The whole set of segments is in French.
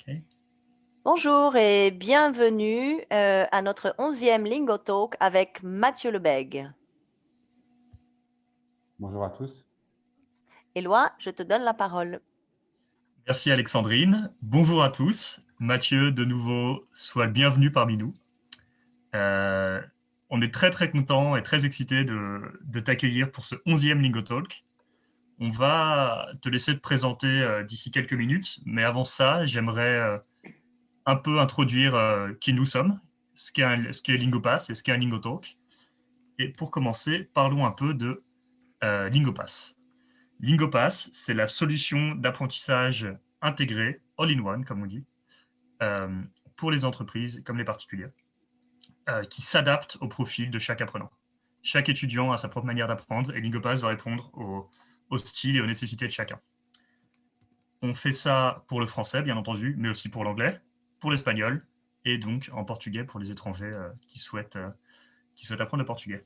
Ok. Bonjour et bienvenue à notre 11e Lingo Talk avec Mathieu Lebègue. Bonjour à tous. Éloi, je te donne la parole. Merci Alexandrine. Bonjour à tous. Mathieu, de nouveau, sois le bienvenu parmi nous. Euh, on est très très content et très excité de t'accueillir pour ce 11e Lingo Talk. On va te laisser te présenter d'ici quelques minutes, mais avant ça, j'aimerais un peu introduire qui nous sommes, ce qu'est LingoPass et ce qu'est un Lingo Talk. Et pour commencer, parlons un peu de LingoPass. LingoPass, c'est la solution d'apprentissage intégrée, all-in-one, comme on dit, euh, pour les entreprises comme les particuliers, qui s'adapte au profil de chaque apprenant. Chaque étudiant a sa propre manière d'apprendre et LingoPass va répondre au style et aux nécessités de chacun. On fait ça pour le français, bien entendu, mais aussi pour l'anglais, pour l'espagnol et donc en portugais pour les étrangers qui souhaitent apprendre le portugais.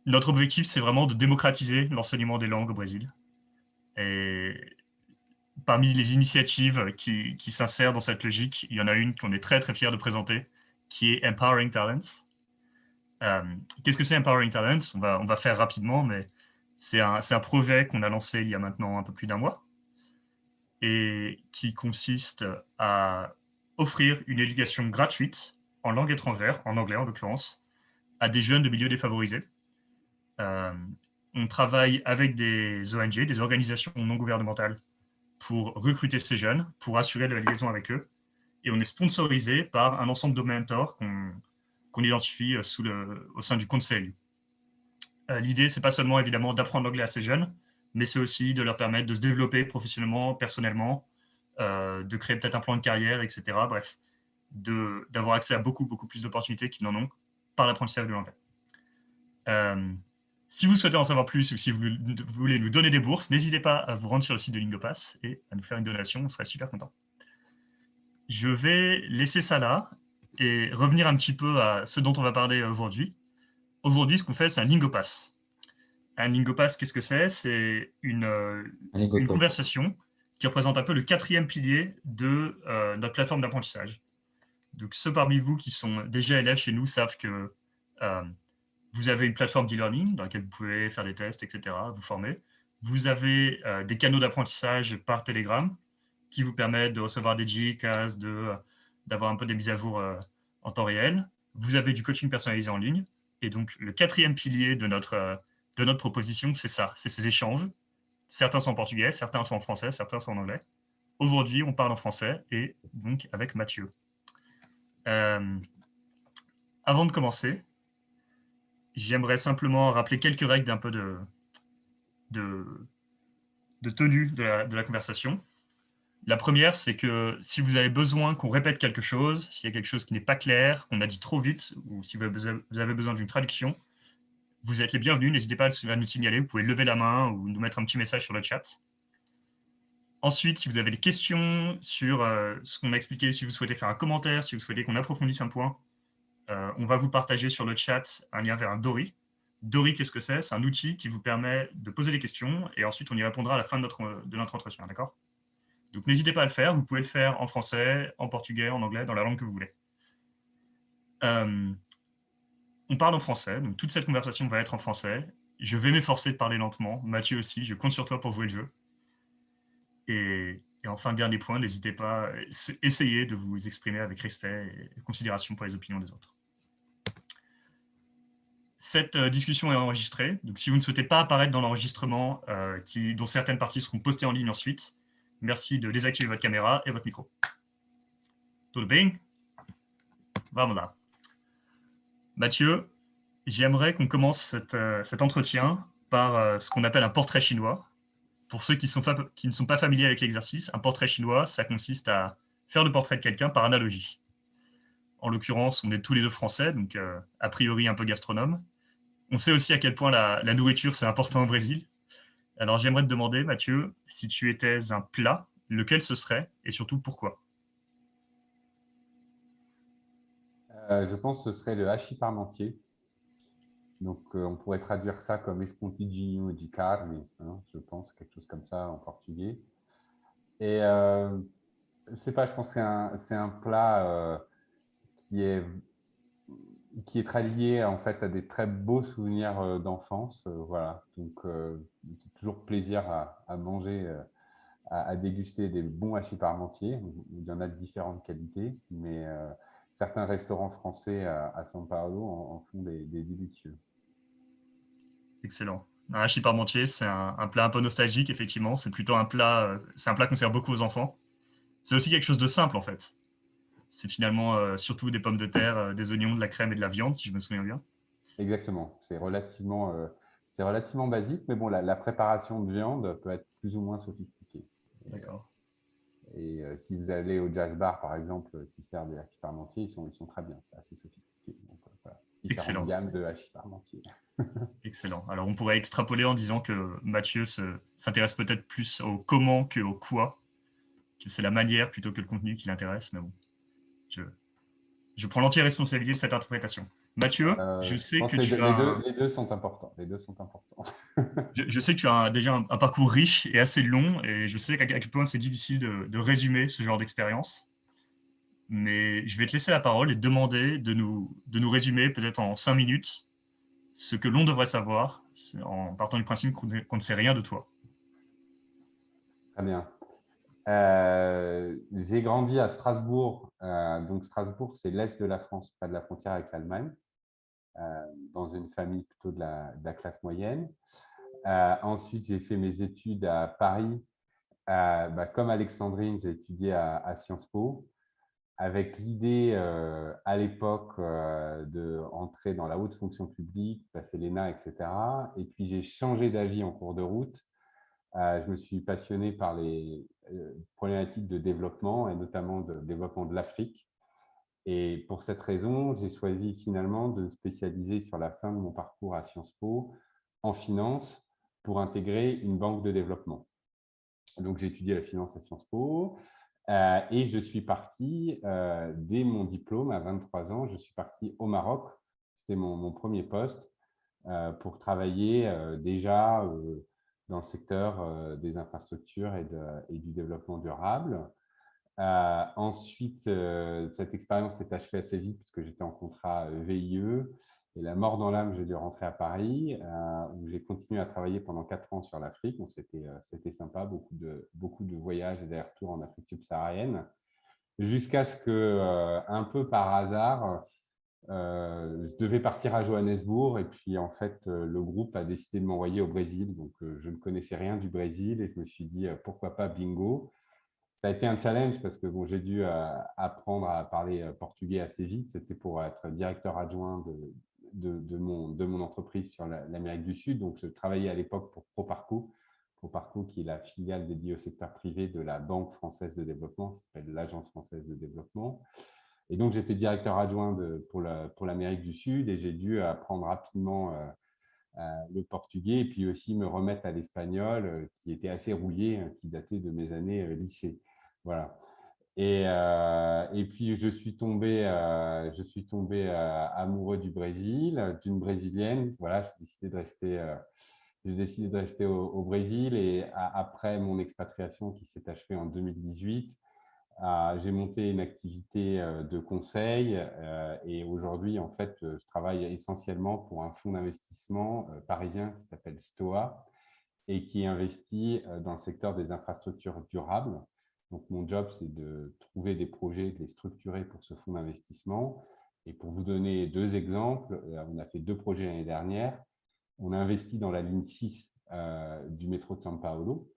Notre objectif, c'est vraiment de démocratiser l'enseignement des langues au Brésil. Et parmi les initiatives qui s'insèrent dans cette logique, il y en a une qu'on est très très fier de présenter, qui est Empowering Talents. Qu'est-ce que c'est Empowering Talents? On va faire rapidement, mais c'est un projet qu'on a lancé il y a maintenant un peu plus d'un mois et qui consiste à offrir une éducation gratuite en langue étrangère, en anglais en l'occurrence, à des jeunes de milieux défavorisés. Euh, on travaille avec des ONG, des organisations non gouvernementales, pour recruter ces jeunes, pour assurer la liaison avec eux. Et on est sponsorisé par un ensemble de mentors qu'on identifie au sein du conseil. L'idée, c'est pas seulement évidemment d'apprendre l'anglais à ces jeunes, mais c'est aussi de leur permettre de se développer professionnellement, personnellement, de créer peut-être un plan de carrière, etc. Bref, d'avoir accès à beaucoup, beaucoup plus d'opportunités qu'ils n'en ont par l'apprentissage de l'anglais. Si vous souhaitez en savoir plus ou si vous voulez nous donner des bourses, n'hésitez pas à vous rendre sur le site de LingoPass et à nous faire une donation, on serait super content. Je vais laisser ça là et revenir un petit peu à ce dont on va parler aujourd'hui. Aujourd'hui, ce qu'on fait, c'est un LingoPass. Un LingoPass, qu'est-ce que c'est? C'est une conversation qui représente un peu le quatrième pilier de notre plateforme d'apprentissage. Donc, ceux parmi vous qui sont déjà élèves chez nous savent que vous avez une plateforme d'e-learning dans laquelle vous pouvez faire des tests, etc., vous former. Vous avez des canaux d'apprentissage par Telegram qui vous permettent de recevoir des GCAS, d'avoir un peu des mises à jour en temps réel. Vous avez du coaching personnalisé en ligne. Et donc, le quatrième pilier de notre proposition, c'est ça, c'est ces échanges. Certains sont en portugais, certains sont en français, certains sont en anglais. Aujourd'hui, on parle en français et donc avec Mathieu. Avant de commencer, j'aimerais simplement rappeler quelques règles d'un peu de, de tenue de la conversation. La première, c'est que si vous avez besoin qu'on répète quelque chose, s'il y a quelque chose qui n'est pas clair, qu'on a dit trop vite, ou si vous avez besoin d'une traduction, vous êtes les bienvenus. N'hésitez pas à nous signaler. Vous pouvez lever la main ou nous mettre un petit message sur le chat. Ensuite, si vous avez des questions sur ce qu'on a expliqué, si vous souhaitez faire un commentaire, si vous souhaitez qu'on approfondisse un point, on va vous partager sur le chat un lien vers un Dory. Dory, qu'est-ce que c'est? C'est un outil qui vous permet de poser des questions et ensuite on y répondra à la fin de notre entretien, d'accord? Donc n'hésitez pas à le faire, vous pouvez le faire en français, en portugais, en anglais, dans la langue que vous voulez. On parle en français, donc toute cette conversation va être en français. Je vais m'efforcer de parler lentement, Mathieu aussi, je compte sur toi pour jouer le jeu. Et enfin, dernier point, n'hésitez pas, essayez de vous exprimer avec respect et considération pour les opinions des autres. Cette discussion est enregistrée, donc si vous ne souhaitez pas apparaître dans l'enregistrement, dont certaines parties seront postées en ligne ensuite, merci de désactiver votre caméra et votre micro. Tudo bem? Vamos là. Mathieu, j'aimerais qu'on commence cet entretien par ce qu'on appelle un portrait chinois. Pour ceux qui ne sont pas familiers avec l'exercice, un portrait chinois, ça consiste à faire le portrait de quelqu'un par analogie. En l'occurrence, on est tous les deux français, donc a priori un peu gastronome. On sait aussi à quel point la nourriture, c'est important au Brésil. Alors j'aimerais te demander, Mathieu, si tu étais un plat, lequel ce serait et surtout pourquoi? Je pense que ce serait le hachis parmentier. Donc, on pourrait traduire ça comme escondidinho de carne, hein, je pense, quelque chose comme ça en portugais. Et je sais pas, je pense que c'est un plat qui est, qui est très lié en fait à des très beaux souvenirs d'enfance. Voilà, donc c'est toujours plaisir à manger, à déguster des bons hachis parmentiers. Il y en a de différentes qualités, mais certains restaurants français à São Paulo en font des délicieux. Excellent. Un hachis parmentier, c'est un plat un peu nostalgique, effectivement. C'est plutôt c'est un plat qu'on sert beaucoup aux enfants. C'est aussi quelque chose de simple, en fait. C'est finalement surtout des pommes de terre, des oignons, de la crème et de la viande, si je me souviens bien. Exactement, c'est relativement basique, mais bon, la préparation de viande peut être plus ou moins sophistiquée. D'accord. Et si vous allez au jazz bar, par exemple, qui sert des hachis parmentiers, ils sont très bien, c'est assez sophistiqué. Donc, voilà, différentes Excellent. gammes de hachis parmentiers. Excellent. Alors, on pourrait extrapoler en disant que Mathieu s'intéresse peut-être plus au comment qu'au quoi, que c'est la manière plutôt que le contenu qui l'intéresse, mais bon, je, je prends l'entière responsabilité de cette interprétation. Mathieu, je Je sais pense que que tu as les deux sont importants. Les deux sont importants. je sais que tu as déjà un parcours riche et assez long, et je sais à quel point c'est difficile de résumer ce genre d'expérience. Mais je vais te laisser la parole et te demander de nous résumer, peut-être en 5 minutes, ce que l'on devrait savoir, en partant du principe qu'on ne sait rien de toi. Très bien. J'ai grandi à Strasbourg. Donc, Strasbourg, c'est l'est de la France, près de la frontière avec l'Allemagne, dans une famille plutôt de la classe moyenne. Ensuite, j'ai fait mes études à Paris. Comme Alexandrine, j'ai étudié à Sciences Po, avec l'idée à l'époque d'entrer dans la haute fonction publique, passer l'ENA, etc. Et puis, j'ai changé d'avis en cours de route. Je me suis passionné par les problématiques de développement et notamment de développement de l'Afrique. Et pour cette raison, j'ai choisi finalement de me spécialiser sur la fin de mon parcours à Sciences Po en finance pour intégrer une banque de développement. Donc, j'ai étudié la finance à Sciences Po et je suis parti dès mon diplôme à 23 ans. Je suis parti au Maroc. C'était mon premier poste pour travailler déjà dans le secteur des infrastructures et du développement durable. Ensuite, cette expérience s'est achevée assez vite puisque j'étais en contrat VIE. Et la mort dans l'âme, j'ai dû rentrer à Paris, où j'ai continué à travailler pendant 4 ans sur l'Afrique. Donc, c'était sympa, beaucoup de voyages et d'allers-retours en Afrique subsaharienne. Jusqu'à ce que, un peu par hasard, je devais partir à Johannesburg et puis en fait, le groupe a décidé de m'envoyer au Brésil. Donc, je ne connaissais rien du Brésil et je me suis dit, pourquoi pas bingo. Ça a été un challenge parce que bon, j'ai dû apprendre à parler portugais assez vite. C'était pour être directeur adjoint de mon entreprise sur l'Amérique du Sud. Donc, je travaillais à l'époque pour ProParco. ProParco, qui est la filiale dédiée au secteur privé de la Banque française de développement, qui s'appelle l'Agence française de développement. Et donc, j'étais directeur adjoint pour l'Amérique du Sud et j'ai dû apprendre rapidement le portugais et puis aussi me remettre à l'espagnol qui était assez rouillé, qui datait de mes années lycée. Voilà. Et puis, je suis tombé amoureux du Brésil, d'une Brésilienne. Voilà, j'ai décidé de rester au Brésil et après mon expatriation qui s'est achevée en 2018, j'ai monté une activité de conseil et aujourd'hui, en fait, je travaille essentiellement pour un fonds d'investissement parisien qui s'appelle STOA et qui investit dans le secteur des infrastructures durables. Donc, mon job, c'est de trouver des projets, de les structurer pour ce fonds d'investissement. Et pour vous donner 2 exemples, on a fait 2 projets l'année dernière. On a investi dans la ligne 6 du métro de São Paulo,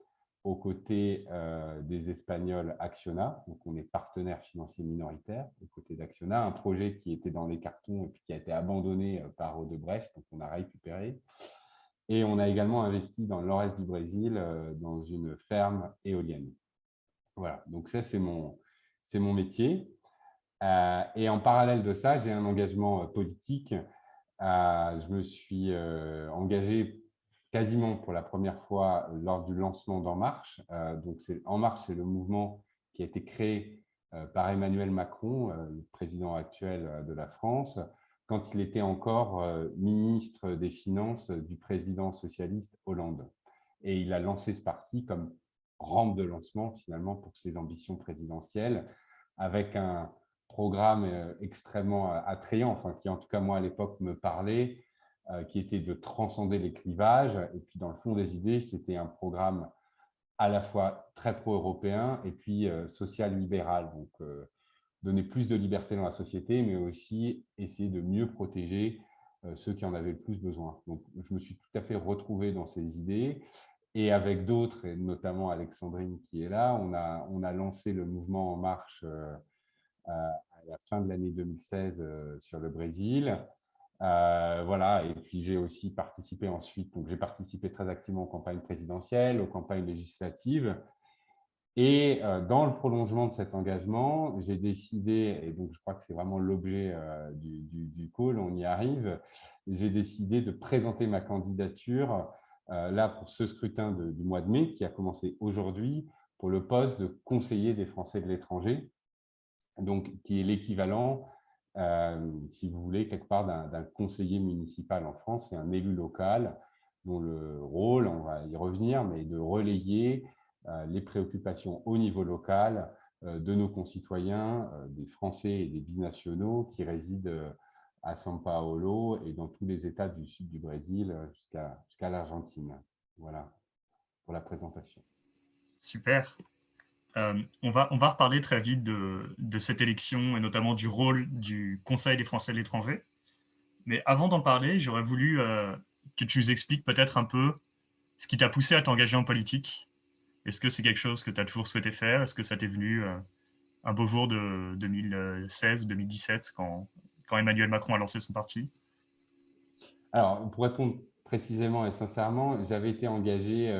aux côtés des Espagnols Acciona. Donc, on est partenaire financier minoritaire aux côtés d'Acciona, un projet qui était dans les cartons et puis qui a été abandonné par Odebrecht, donc on a récupéré. Et on a également investi dans le nord-est du Brésil, dans une ferme éolienne. Voilà, donc ça, c'est mon métier. Et en parallèle de ça, j'ai un engagement politique. Je me suis engagé quasiment pour la première fois lors du lancement d'En Marche. Donc, En Marche, c'est le mouvement qui a été créé par Emmanuel Macron, le président actuel de la France, quand il était encore ministre des Finances du président socialiste Hollande. Et il a lancé ce parti comme rampe de lancement finalement pour ses ambitions présidentielles, avec un programme extrêmement attrayant, enfin, qui en tout cas moi à l'époque me parlait, qui était de transcender les clivages. Et puis dans le fond des idées, c'était un programme à la fois très pro-européen et puis social-libéral. Donc donner plus de liberté dans la société, mais aussi essayer de mieux protéger ceux qui en avaient le plus besoin. Donc je me suis tout à fait retrouvé dans ces idées. Et avec d'autres, et notamment Alexandrine qui est là, on a lancé le mouvement En Marche à la fin de l'année 2016 sur le Brésil. Voilà, et puis j'ai aussi participé ensuite, donc j'ai participé très activement aux campagnes présidentielles, aux campagnes législatives. Et dans le prolongement de cet engagement, j'ai décidé, et donc je crois que c'est vraiment l'objet du call, on y arrive, j'ai décidé de présenter ma candidature là pour ce scrutin du mois de mai qui a commencé aujourd'hui pour le poste de conseiller des Français de l'étranger, donc qui est l'équivalent, si vous voulez, quelque part d'un conseiller municipal en France. C'est un élu local dont le rôle, on va y revenir, mais de relayer les préoccupations au niveau local de nos concitoyens, des Français et des binationaux qui résident à São Paulo et dans tous les États du sud du Brésil jusqu'à l'Argentine. Voilà pour la présentation. Super. On va reparler très vite de cette élection et notamment du rôle du Conseil des Français de l'étranger. Mais avant d'en parler, j'aurais voulu que tu nous expliques peut-être un peu ce qui t'a poussé à t'engager en politique. Est-ce que c'est quelque chose que tu as toujours souhaité faire? Est-ce que ça t'est venu un beau jour de 2016-2017 quand Emmanuel Macron a lancé son parti? Alors, pour répondre précisément et sincèrement, j'avais été engagé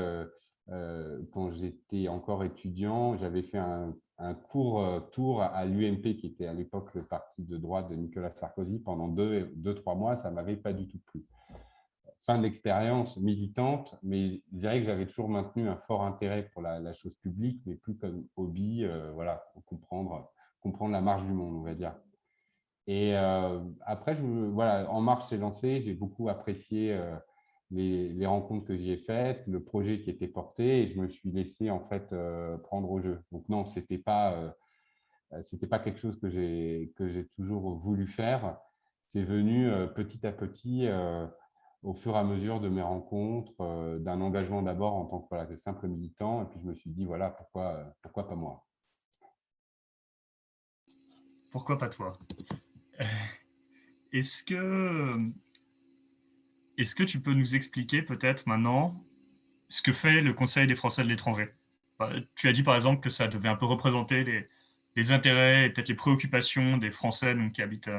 quand j'étais encore étudiant. J'avais fait un court tour à l'UMP, qui était à l'époque le parti de droite de Nicolas Sarkozy, pendant 2-3 mois. Ça ne m'avait pas du tout plu. Fin de l'expérience militante, mais je dirais que j'avais toujours maintenu un fort intérêt pour la chose publique, mais plus comme hobby, voilà, pour comprendre la marche du monde, on va dire. Et après, voilà, En Marche s'est lancé, j'ai beaucoup apprécié les rencontres que j'y ai faites, le projet qui était porté, et je me suis laissé en fait prendre au jeu. Donc non, c'était pas quelque chose que j'ai toujours voulu faire. C'est venu petit à petit au fur et à mesure de mes rencontres, d'un engagement d'abord en tant que, voilà, que simple militant, et puis je me suis dit voilà, pourquoi pas moi. Pourquoi pas toi? Est-ce que, est-ce que tu peux nous expliquer peut-être maintenant ce que fait le Conseil des Français de l'étranger? Tu as dit par exemple que ça devait un peu représenter les intérêts et peut-être les préoccupations des Français donc, qui habitent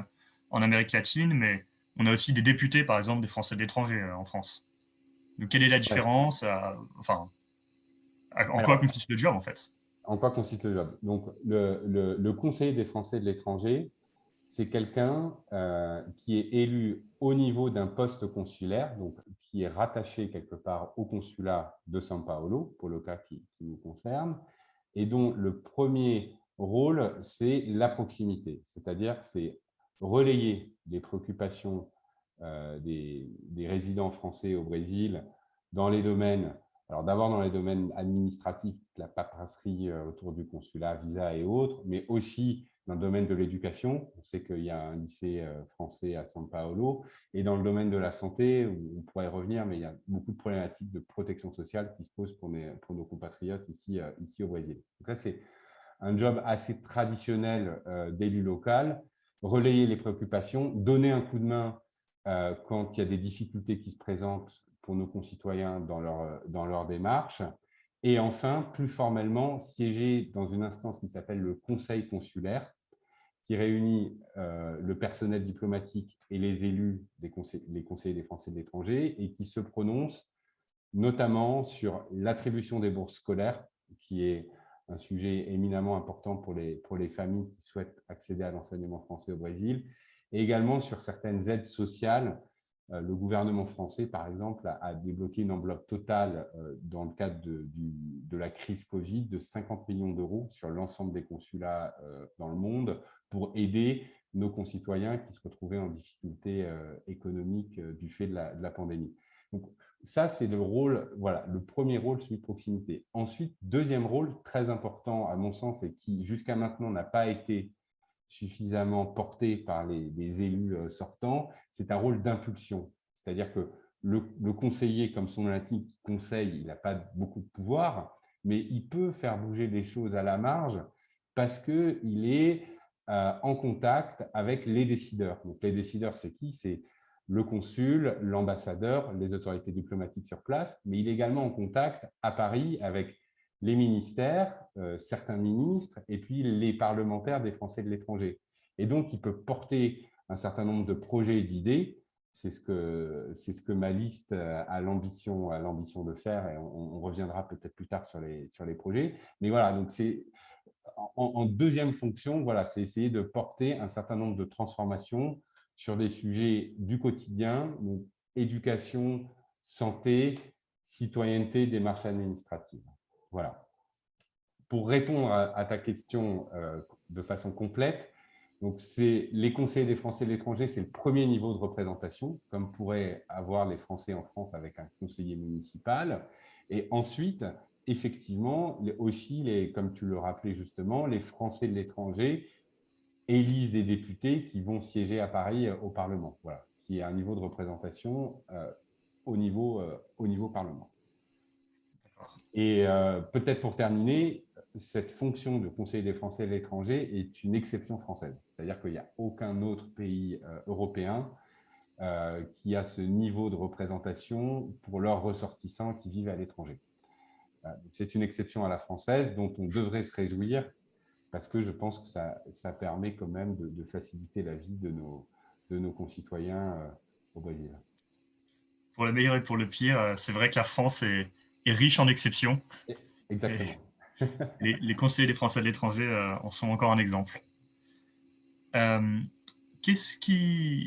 en Amérique latine, mais on a aussi des députés par exemple des Français de l'étranger en France. Donc quelle est la Ouais. différence enfin, en quoi Alors, consiste le job en fait? en quoi consiste le job? Donc, le conseiller des Français de l'étranger, c'est quelqu'un qui est élu au niveau d'un poste consulaire, donc qui est rattaché quelque part au consulat de São Paulo, pour le cas qui nous concerne, et dont le premier rôle, c'est la proximité, c'est-à-dire c'est relayer les préoccupations des résidents français au Brésil dans les domaines, alors d'abord dans les domaines administratifs, la paperasserie autour du consulat, visa et autres, mais aussi dans le domaine de l'éducation. On sait qu'il y a un lycée français à São Paulo, et dans le domaine de la santé, on pourrait y revenir, mais il y a beaucoup de problématiques de protection sociale qui se posent pour nos compatriotes ici au Brésil. Donc là, c'est un job assez traditionnel d'élu local, relayer les préoccupations, donner un coup de main quand il y a des difficultés qui se présentent pour nos concitoyens dans leur démarche. Et enfin, plus formellement, siéger dans une instance qui s'appelle le Conseil consulaire, qui réunit le personnel diplomatique et les élus, les conseillers des Français de l'étranger, et qui se prononce notamment sur l'attribution des bourses scolaires, qui est un sujet éminemment important pour les familles qui souhaitent accéder à l'enseignement français au Brésil, et également sur certaines aides sociales. Le gouvernement français, par exemple, a débloqué une enveloppe totale dans le cadre de la crise Covid de 50 millions d'euros sur l'ensemble des consulats dans le monde pour aider nos concitoyens qui se retrouvaient en difficulté économique du fait de la pandémie. Donc, ça, c'est le rôle, voilà, le premier rôle, celui de proximité. Ensuite, deuxième rôle, très important à mon sens et qui jusqu'à maintenant n'a pas été suffisamment porté par les élus sortants, c'est un rôle d'impulsion. C'est-à-dire que le conseiller, comme son nom l'indique, conseille, il n'a pas beaucoup de pouvoir, mais il peut faire bouger les choses à la marge parce qu'il est en contact avec les décideurs. Donc, les décideurs, c'est qui? C'est le consul, l'ambassadeur, les autorités diplomatiques sur place, mais il est également en contact à Paris avec les ministères, certains ministres, et puis les parlementaires des Français de l'étranger. Et donc, il peut porter un certain nombre de projets et d'idées. C'est ce que ma liste a l'ambition de faire, et on reviendra peut-être plus tard sur les projets. Mais voilà, donc c'est en deuxième fonction, voilà, c'est essayer de porter un certain nombre de transformations sur des sujets du quotidien, donc éducation, santé, citoyenneté, démarche administrative. Voilà. Pour répondre à ta question de façon complète, donc c'est les conseillers des Français de l'étranger, c'est le premier niveau de représentation, comme pourraient avoir les Français en France avec un conseiller municipal. Et ensuite, effectivement, aussi, comme tu le rappelais justement, les Français de l'étranger élisent des députés qui vont siéger à Paris au Parlement, voilà, qui est un niveau de représentation au niveau Parlement. Et peut-être pour terminer, cette fonction de conseiller des Français de l'étranger est une exception française. C'est-à-dire qu'il n'y a aucun autre pays européen qui a ce niveau de représentation pour leurs ressortissants qui vivent à l'étranger. C'est une exception à la française dont on devrait se réjouir parce que je pense que ça permet quand même de faciliter la vie de nos concitoyens au Brésil. Pour le meilleur et pour le pire, c'est vrai que la France est riche en exceptions. Exactement. Les conseillers des Français de l'étranger en sont encore un exemple.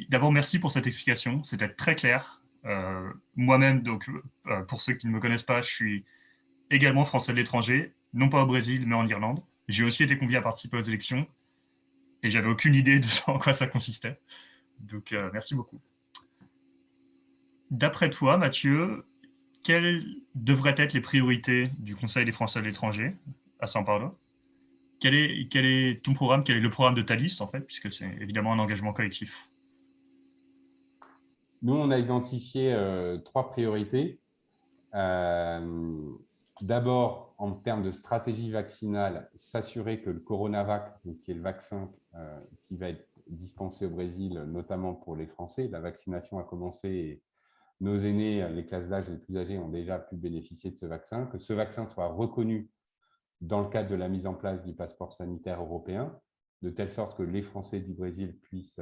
D'abord, merci pour cette explication. C'était très clair. Moi-même, donc, pour ceux qui ne me connaissent pas, je suis également Français de l'étranger, non pas au Brésil, mais en Irlande. J'ai aussi été convié à participer aux élections et j'avais aucune idée de en quoi ça consistait. Donc, merci beaucoup. D'après toi, Mathieu, quelles devraient être les priorités du Conseil des Français de l'étranger à São Paulo? Quel est ton programme? Quel est le programme de ta liste, en fait, puisque c'est évidemment un engagement collectif? Nous, on a identifié 3 priorités. D'abord, en termes de stratégie vaccinale, s'assurer que le Coronavac, qui est le vaccin qui va être dispensé au Brésil, notamment pour les Français, la vaccination a commencé et nos aînés, les classes d'âge les plus âgées, ont déjà pu bénéficier de ce vaccin, que ce vaccin soit reconnu dans le cadre de la mise en place du passeport sanitaire européen, de telle sorte que les Français du Brésil puissent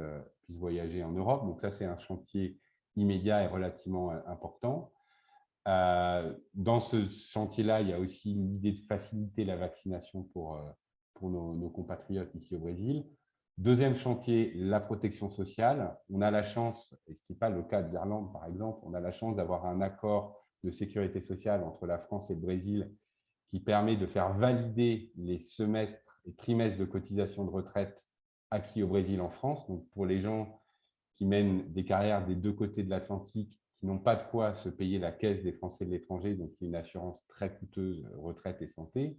voyager en Europe. Donc ça, c'est un chantier immédiat et relativement important. Dans ce chantier-là, il y a aussi l'idée de faciliter la vaccination pour nos compatriotes ici au Brésil. Deuxième chantier, la protection sociale. On a la chance, et ce qui n'est pas le cas de l'Irlande par exemple, on a la chance d'avoir un accord de sécurité sociale entre la France et le Brésil qui permet de faire valider les semestres et trimestres de cotisation de retraite acquis au Brésil en France. Donc pour les gens qui mènent des carrières des deux côtés de l'Atlantique, qui n'ont pas de quoi se payer la caisse des Français de l'étranger, donc une assurance très coûteuse, retraite et santé,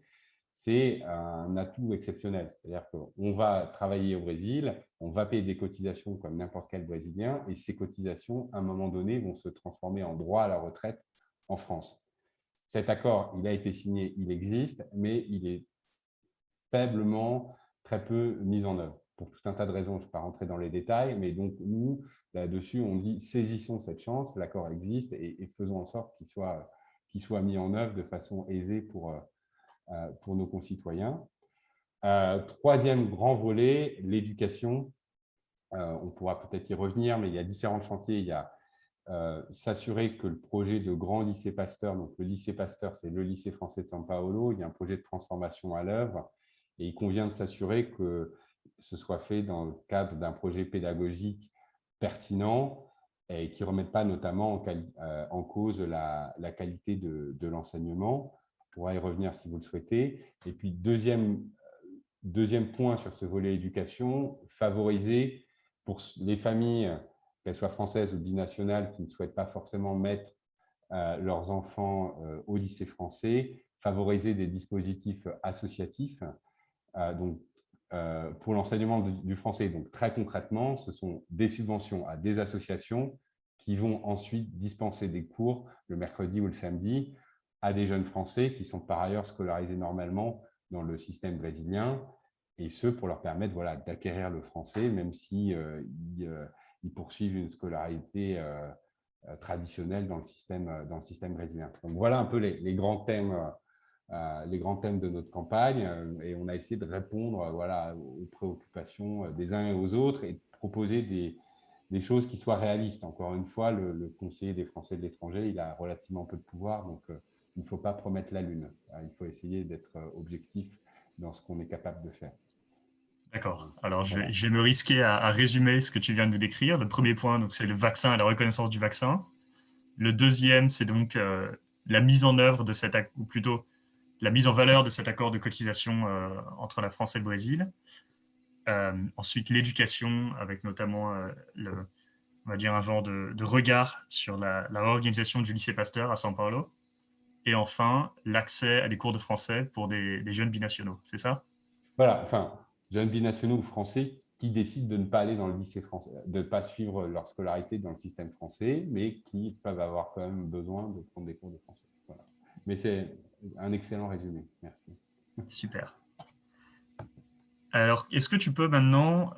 c'est un atout exceptionnel. C'est-à-dire qu'on va travailler au Brésil, on va payer des cotisations comme n'importe quel Brésilien, et ces cotisations, à un moment donné, vont se transformer en droit à la retraite en France. Cet accord, il a été signé, il existe, mais il est faiblement, très peu mis en œuvre. Pour tout un tas de raisons, je ne vais pas rentrer dans les détails, mais donc nous, là-dessus, on dit saisissons cette chance, l'accord existe et faisons en sorte qu'il soit mis en œuvre de façon aisée pour nos concitoyens. Troisième grand volet, l'éducation. On pourra peut-être y revenir, mais il y a différents chantiers. Il y a s'assurer que le projet de grand lycée Pasteur, donc le lycée Pasteur, c'est le lycée français de São Paulo, il y a un projet de transformation à l'œuvre et il convient de s'assurer que ce soit fait dans le cadre d'un projet pédagogique pertinent et qui ne remette pas notamment en cause la qualité de l'enseignement. On pourra y revenir si vous le souhaitez. Et puis, deuxième point sur ce volet éducation, favoriser pour les familles, qu'elles soient françaises ou binationales, qui ne souhaitent pas forcément mettre leurs enfants au lycée français, favoriser des dispositifs associatifs. Donc, pour l'enseignement du français, donc très concrètement, ce sont des subventions à des associations qui vont ensuite dispenser des cours le mercredi ou le samedi à des jeunes Français qui sont par ailleurs scolarisés normalement dans le système brésilien, et ce pour leur permettre d'acquérir le français, même si ils poursuivent une scolarité traditionnelle dans le système brésilien. Donc voilà un peu les grands thèmes de notre campagne, et on a essayé de répondre aux préoccupations des uns et aux autres et de proposer des choses qui soient réalistes. Encore une fois, le conseiller des Français de l'étranger, il a relativement peu de pouvoir, donc il ne faut pas promettre la lune. Il faut essayer d'être objectif dans ce qu'on est capable de faire. D'accord. Alors, Voilà. je vais me risquer à résumer ce que tu viens de nous décrire. Le premier point, donc, c'est le vaccin et la reconnaissance du vaccin. Le deuxième, c'est donc la mise en œuvre de ou plutôt la mise en valeur de cet accord de cotisation entre la France et le Brésil. Ensuite, l'éducation, avec notamment on va dire un genre de regard sur la réorganisation du lycée Pasteur à São Paulo. Et enfin, l'accès à des cours de français pour des jeunes binationaux, c'est ça? Voilà, enfin, jeunes binationaux ou français qui décident de ne pas aller dans le lycée français, de ne pas suivre leur scolarité dans le système français, mais qui peuvent avoir quand même besoin de prendre des cours de français. Voilà. Mais c'est un excellent résumé, merci. Super. Alors, est-ce que tu peux maintenant,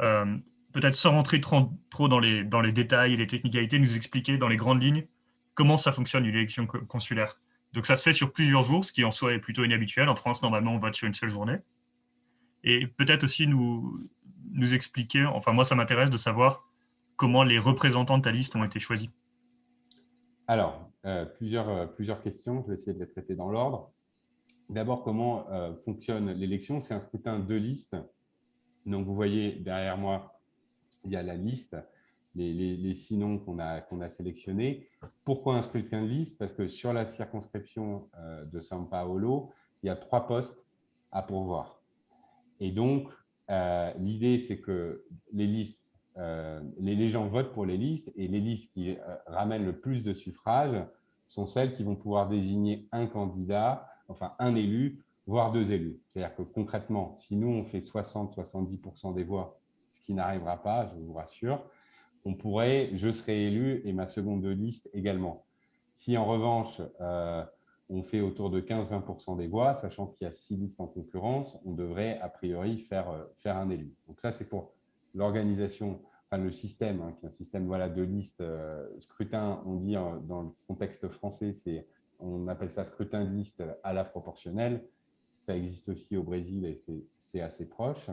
peut-être sans rentrer trop dans les détails et les technicalités, nous expliquer dans les grandes lignes comment ça fonctionne une élection consulaire? Donc, ça se fait sur plusieurs jours, ce qui en soi est plutôt inhabituel. En France, normalement, on vote sur une seule journée. Et peut-être aussi nous expliquer, enfin moi ça m'intéresse de savoir comment les représentants de ta liste ont été choisis. Alors, plusieurs questions, je vais essayer de les traiter dans l'ordre. D'abord, comment fonctionne l'élection? C'est un scrutin de liste. Donc, vous voyez derrière moi, il y a la liste, les 6 noms qu'on a sélectionnés. Pourquoi un scrutin de liste? Parce que sur la circonscription de São Paulo, il y a 3 postes à pourvoir. Et donc, l'idée, c'est que les gens votent pour les listes, et les listes qui ramènent le plus de suffrages sont celles qui vont pouvoir désigner un candidat, enfin un élu, voire 2 élus. C'est-à-dire que concrètement, si nous, on fait 60-70% des voix, ce qui n'arrivera pas, je vous rassure, je serai élu et ma seconde de liste également. Si en revanche, on fait autour de 15-20% des voix, sachant qu'il y a 6 listes en concurrence, on devrait a priori faire un élu. Donc ça, c'est pour l'organisation, enfin le système, qui est un système de liste scrutin, on dit dans le contexte français, on appelle ça scrutin de liste à la proportionnelle. Ça existe aussi au Brésil et c'est assez proche.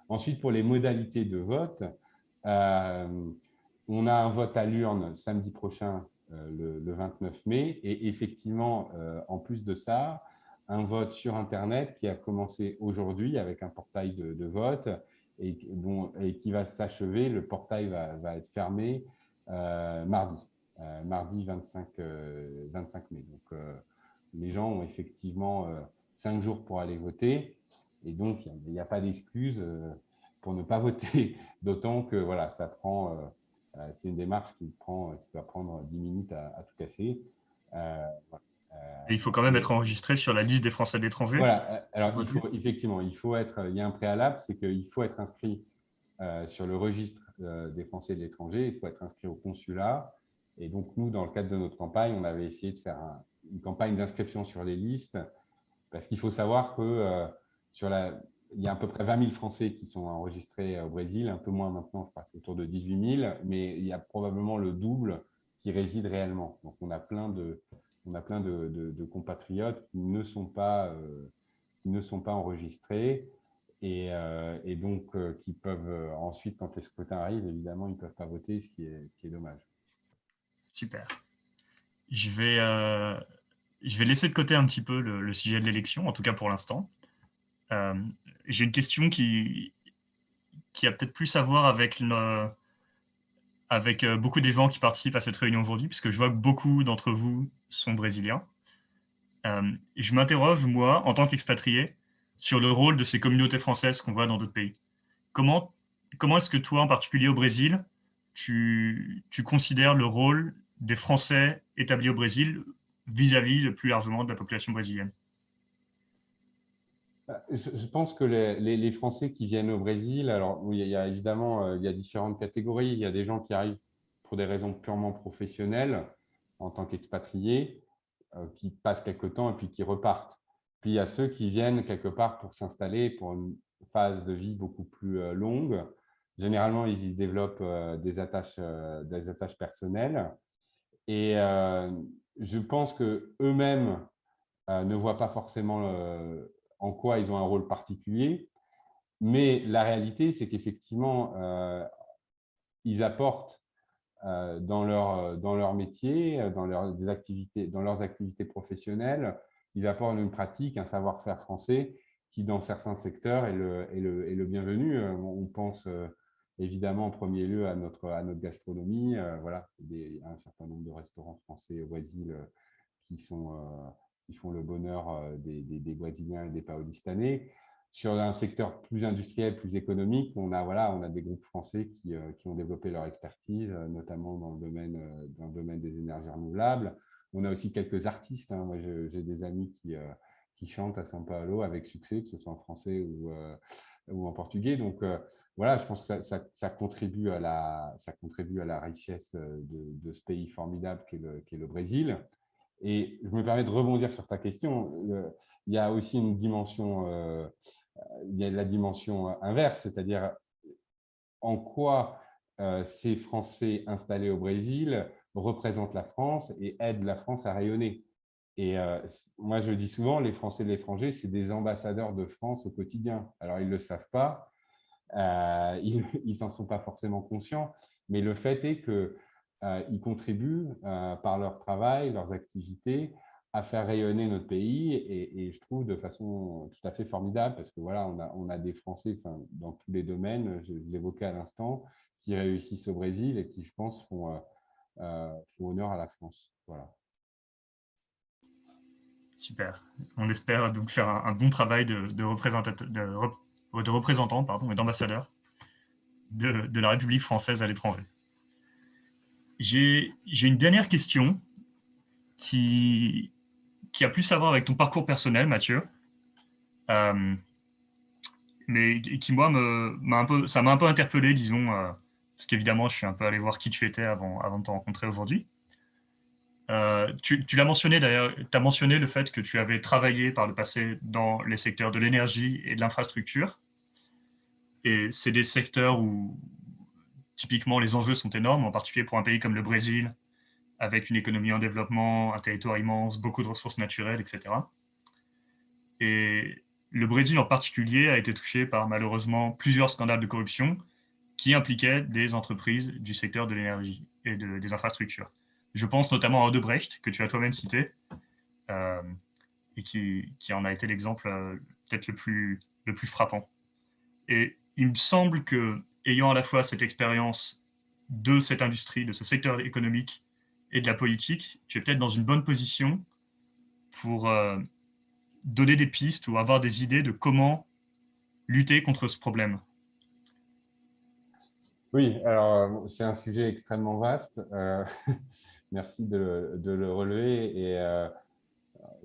Ensuite, pour les modalités de vote, on a un vote à l'urne samedi prochain, le 29 mai, et effectivement, en plus de ça, un vote sur Internet qui a commencé aujourd'hui avec un portail de vote et qui va s'achever. Le portail va être fermé mardi 25 mai. Donc, les gens ont effectivement 5 jours pour aller voter, et donc il n'y a pas d'excuse pour ne pas voter, d'autant que ça prend, c'est une démarche qui va prendre 10 minutes à tout casser. Et il faut quand même être enregistré sur la liste des Français de l'étranger. Voilà, alors effectivement, il y a un préalable, c'est qu'il faut être inscrit sur le registre des Français de l'étranger, il faut être inscrit au consulat. Et donc, nous, dans le cadre de notre campagne, on avait essayé de faire une campagne d'inscription sur les listes, parce qu'il faut savoir que il y a à peu près 20 000 Français qui sont enregistrés au Brésil, un peu moins maintenant, je crois, c'est autour de 18 000, mais il y a probablement le double qui réside réellement. Donc, on a plein de compatriotes qui ne sont pas enregistrés, et donc qui peuvent ensuite, quand les scrutins arrivent, évidemment, ils ne peuvent pas voter, ce qui est dommage. Super. Je vais laisser de côté un petit peu le sujet de l'élection, en tout cas pour l'instant. J'ai une question qui a peut-être plus à voir avec beaucoup des gens qui participent à cette réunion aujourd'hui, puisque je vois que beaucoup d'entre vous sont brésiliens. Je m'interroge, moi, en tant qu'expatrié, sur le rôle de ces communautés françaises qu'on voit dans d'autres pays. Comment est-ce que toi, en particulier au Brésil, tu considères le rôle des Français établis au Brésil vis-à-vis plus largement de la population brésilienne? Je pense que les Français qui viennent au Brésil, alors oui, il y a évidemment il y a différentes catégories. Il y a des gens qui arrivent pour des raisons purement professionnelles en tant qu'expatriés, qui passent quelque temps et puis qui repartent. Puis il y a ceux qui viennent quelque part pour s'installer pour une phase de vie beaucoup plus longue. Généralement, ils y développent des attaches personnelles. Et je pense qu'eux-mêmes ne voient pas forcément en quoi ils ont un rôle particulier. Mais la réalité, c'est qu'effectivement, ils apportent dans leur métier, dans leurs activités professionnelles, ils apportent une pratique, un savoir-faire français qui, dans certains secteurs, est le bienvenu. On pense évidemment en premier lieu à notre gastronomie. Voilà, il y a un certain nombre de restaurants français au Brésil qui font le bonheur des Brésiliens et des Paolistanais. Sur un secteur plus industriel, plus économique, on a des groupes français qui ont développé leur expertise, notamment dans le domaine des énergies renouvelables. On a aussi quelques artistes. Hein. Moi, j'ai des amis qui chantent à São Paulo avec succès, que ce soit en français ou en portugais. Donc, voilà, je pense que ça contribue à la richesse de ce pays formidable qu'est le Brésil. Et je me permets de rebondir sur ta question. Il y a aussi une dimension, il y a la dimension inverse, c'est-à-dire en quoi ces Français installés au Brésil représentent la France et aident la France à rayonner. Et moi, je dis souvent, les Français de l'étranger, c'est des ambassadeurs de France au quotidien. Alors, ils ne le savent pas, ils n'en sont pas forcément conscients, mais le fait est qu'ils contribuent par leur travail, leurs activités, à faire rayonner notre pays et je trouve de façon tout à fait formidable parce que voilà, on a des Français dans tous les domaines, je l'évoquais à l'instant, qui réussissent au Brésil et qui, je pense, font honneur à la France. Voilà. Super. On espère donc faire un bon travail de représentant et d'ambassadeur de la République française à l'étranger. J'ai une dernière question qui a plus à voir avec ton parcours personnel, Mathieu, mais qui, moi, ça m'a un peu interpellé, disons, parce qu'évidemment, je suis un peu allé voir qui tu étais avant de te rencontrer aujourd'hui. Tu l'as mentionné d'ailleurs, tu as mentionné le fait que tu avais travaillé par le passé dans les secteurs de l'énergie et de l'infrastructure. Et c'est des secteurs où, typiquement, les enjeux sont énormes, en particulier pour un pays comme le Brésil, avec une économie en développement, un territoire immense, beaucoup de ressources naturelles, etc. Et le Brésil en particulier a été touché par malheureusement plusieurs scandales de corruption qui impliquaient des entreprises du secteur de l'énergie et des infrastructures. Je pense notamment à Odebrecht, que tu as toi-même cité, et qui en a été l'exemple peut-être le plus frappant. Et il me semble que, ayant à la fois cette expérience de cette industrie, de ce secteur économique et de la politique, tu es peut-être dans une bonne position pour donner des pistes ou avoir des idées de comment lutter contre ce problème. Oui, alors c'est un sujet extrêmement vaste. Merci de le relever et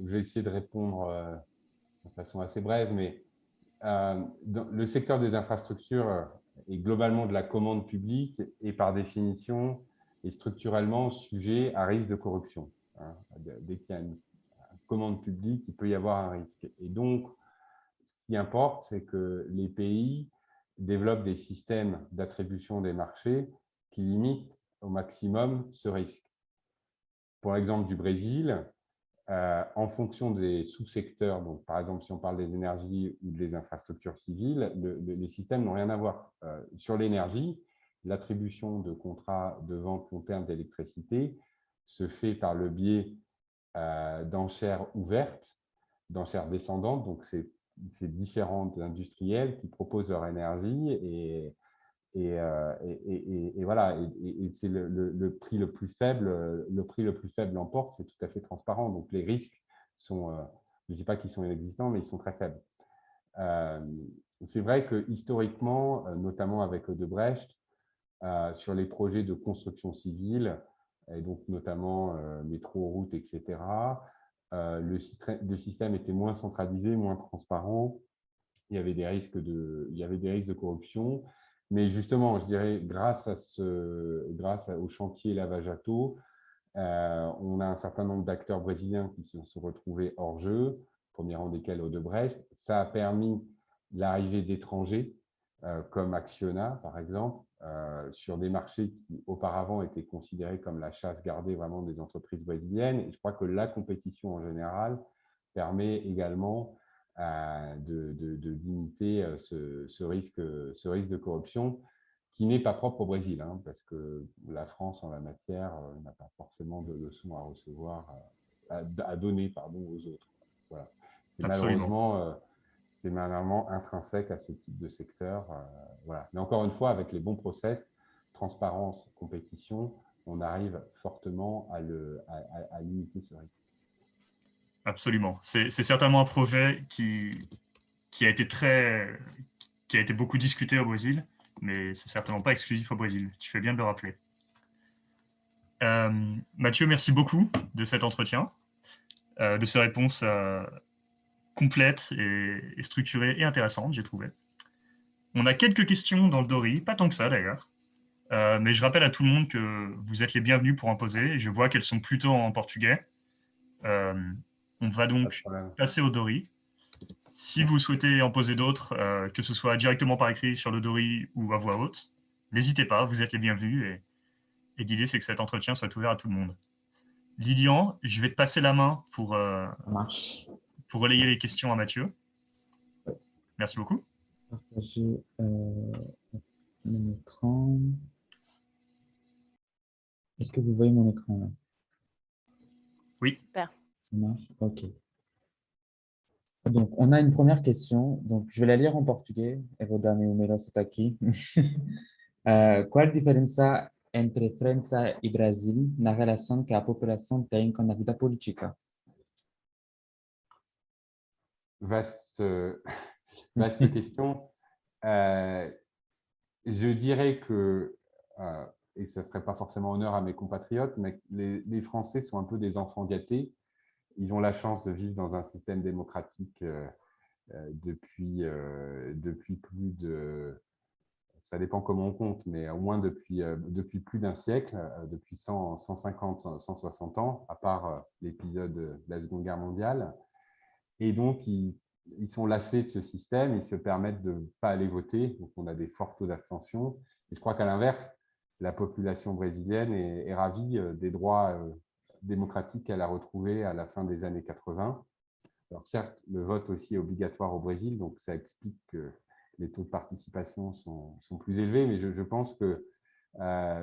je vais essayer de répondre de façon assez brève, mais le secteur des infrastructures et globalement de la commande publique est par définition et structurellement sujet à risque de corruption. Hein. Dès qu'il y a une commande publique, il peut y avoir un risque. Et donc, ce qui importe, c'est que les pays développent des systèmes d'attribution des marchés qui limitent au maximum ce risque. Pour l'exemple du Brésil, en fonction des sous-secteurs, donc par exemple si on parle des énergies ou des infrastructures civiles, les systèmes n'ont rien à voir. Sur l'énergie, l'attribution de contrats de vente long terme d'électricité se fait par le biais d'enchères ouvertes, d'enchères descendantes, donc c'est différents industriels qui proposent leur énergie et voilà, et c'est le prix le plus faible, l'emporte, c'est tout à fait transparent. Donc les risques sont, je ne dis pas qu'ils sont inexistants, mais ils sont très faibles. C'est vrai que historiquement, notamment avec Odebrecht, sur les projets de construction civile, et donc notamment métro, route, etc. Le système était moins centralisé, moins transparent. Il y avait des risques de corruption. Mais justement, je dirais, grâce au chantier lavage à taux, on a un certain nombre d'acteurs brésiliens qui se sont retrouvés hors jeu, au premier rang desquels Odebrecht. Ça a permis l'arrivée d'étrangers, comme Acciona, par exemple, sur des marchés qui auparavant étaient considérés comme la chasse gardée vraiment des entreprises brésiliennes. Et je crois que la compétition en général permet également de limiter ce risque de corruption qui n'est pas propre au Brésil, hein, parce que la France, en la matière, n'a pas forcément de leçons à recevoir, à donner pardon, aux autres. Voilà. Absolument. C'est malheureusement intrinsèque à ce type de secteur. Voilà. Mais encore une fois, avec les bons process, transparence, compétition, on arrive fortement à limiter ce risque. Absolument. C'est certainement un projet qui a été beaucoup discuté au Brésil, mais c'est certainement pas exclusif au Brésil. Tu fais bien de le rappeler. Mathieu, merci beaucoup de cet entretien, de ces réponses complètes et structurées et intéressantes, j'ai trouvé. On a quelques questions dans le Dory, pas tant que ça d'ailleurs, mais je rappelle à tout le monde que vous êtes les bienvenus pour en poser. Je vois qu'elles sont plutôt en portugais. On va donc passer au Dory. Si vous souhaitez en poser d'autres, que ce soit directement par écrit sur le Dory ou à voix haute, n'hésitez pas, vous êtes les bienvenus. Et l'idée, c'est que cet entretien soit ouvert à tout le monde. Lilian, je vais te passer la main pour Ça marche. relayer les questions à Mathieu. Ouais. Merci beaucoup. Partager mon écran. Est-ce que vous voyez mon écran là? Oui. Super. Ça marche? OK. Donc, on a une première question. Donc, je vais la lire en portugais. Eu vou dar meu melhor sotaque. Qual a diferença entre França e Brasil na relação que a população tem com a vida política? Vaste question. Je dirais que, et ça ne ferait pas forcément honneur à mes compatriotes, mais les Français sont un peu des enfants gâtés. Ils ont la chance de vivre dans un système démocratique depuis plus de... Ça dépend comment on compte, mais au moins depuis plus d'un siècle, depuis 150, 160 ans, à part l'épisode de la Seconde Guerre mondiale. Et donc, ils sont lassés de ce système, ils se permettent de ne pas aller voter, donc on a des forts taux d'abstention. Et je crois qu'à l'inverse, la population brésilienne est ravie des droits démocratiques qu'elle a retrouvés à la fin des années 80. Alors certes, le vote aussi est obligatoire au Brésil, donc ça explique que les taux de participation sont plus élevés, mais je pense que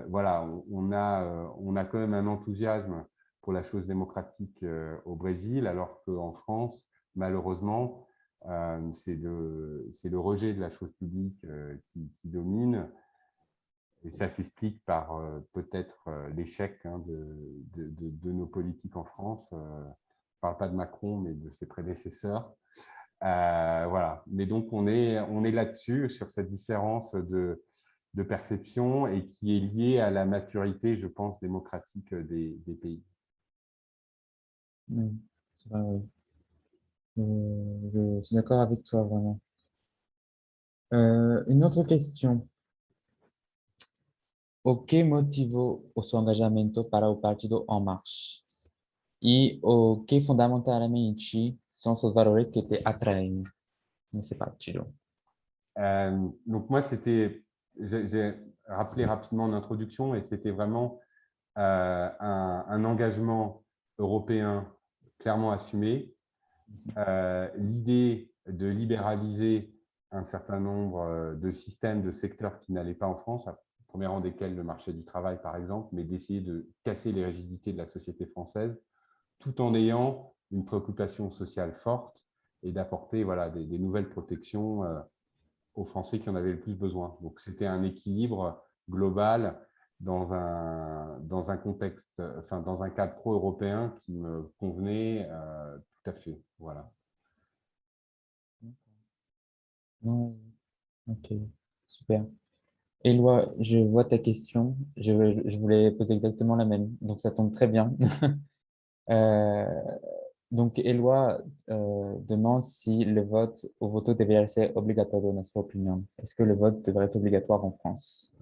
voilà, on a quand même un enthousiasme pour la chose démocratique au Brésil, alors qu'en France, malheureusement, c'est le rejet de la chose publique qui domine. Et ça s'explique par peut-être l'échec de nos politiques en France. Je ne parle pas de Macron, mais de ses prédécesseurs. Voilà. Mais donc, on est là-dessus, sur cette différence de perception et qui est liée à la maturité, je pense, démocratique des pays. Oui, c'est vrai, oui. Je suis d'accord avec toi, vraiment. Une autre question. O que motivou o seu engajamento para o Partido En Marche? E o que fundamentalmente são seus valores que te atraem nesse partido? Donc moi, j'ai rappelé rapidement en introduction, et c'était vraiment un engagement européen clairement assumé. L'idée de libéraliser un certain nombre de systèmes, de secteurs qui n'allaient pas en France, au premier rang desquels le marché du travail, par exemple, mais d'essayer de casser les rigidités de la société française, tout en ayant une préoccupation sociale forte et d'apporter voilà, des nouvelles protections aux Français qui en avaient le plus besoin. Donc, c'était un équilibre global dans un contexte, enfin, dans un cadre pro-européen qui me convenait tout à fait. Voilà. Ok, super. Éloi, je vois ta question. Je voulais poser exactement la même, donc ça tombe très bien. Euh, donc, Éloi demande si le vote au voto debería ser obligatorio, en su opinion. Est-ce que le vote devrait être obligatoire en France?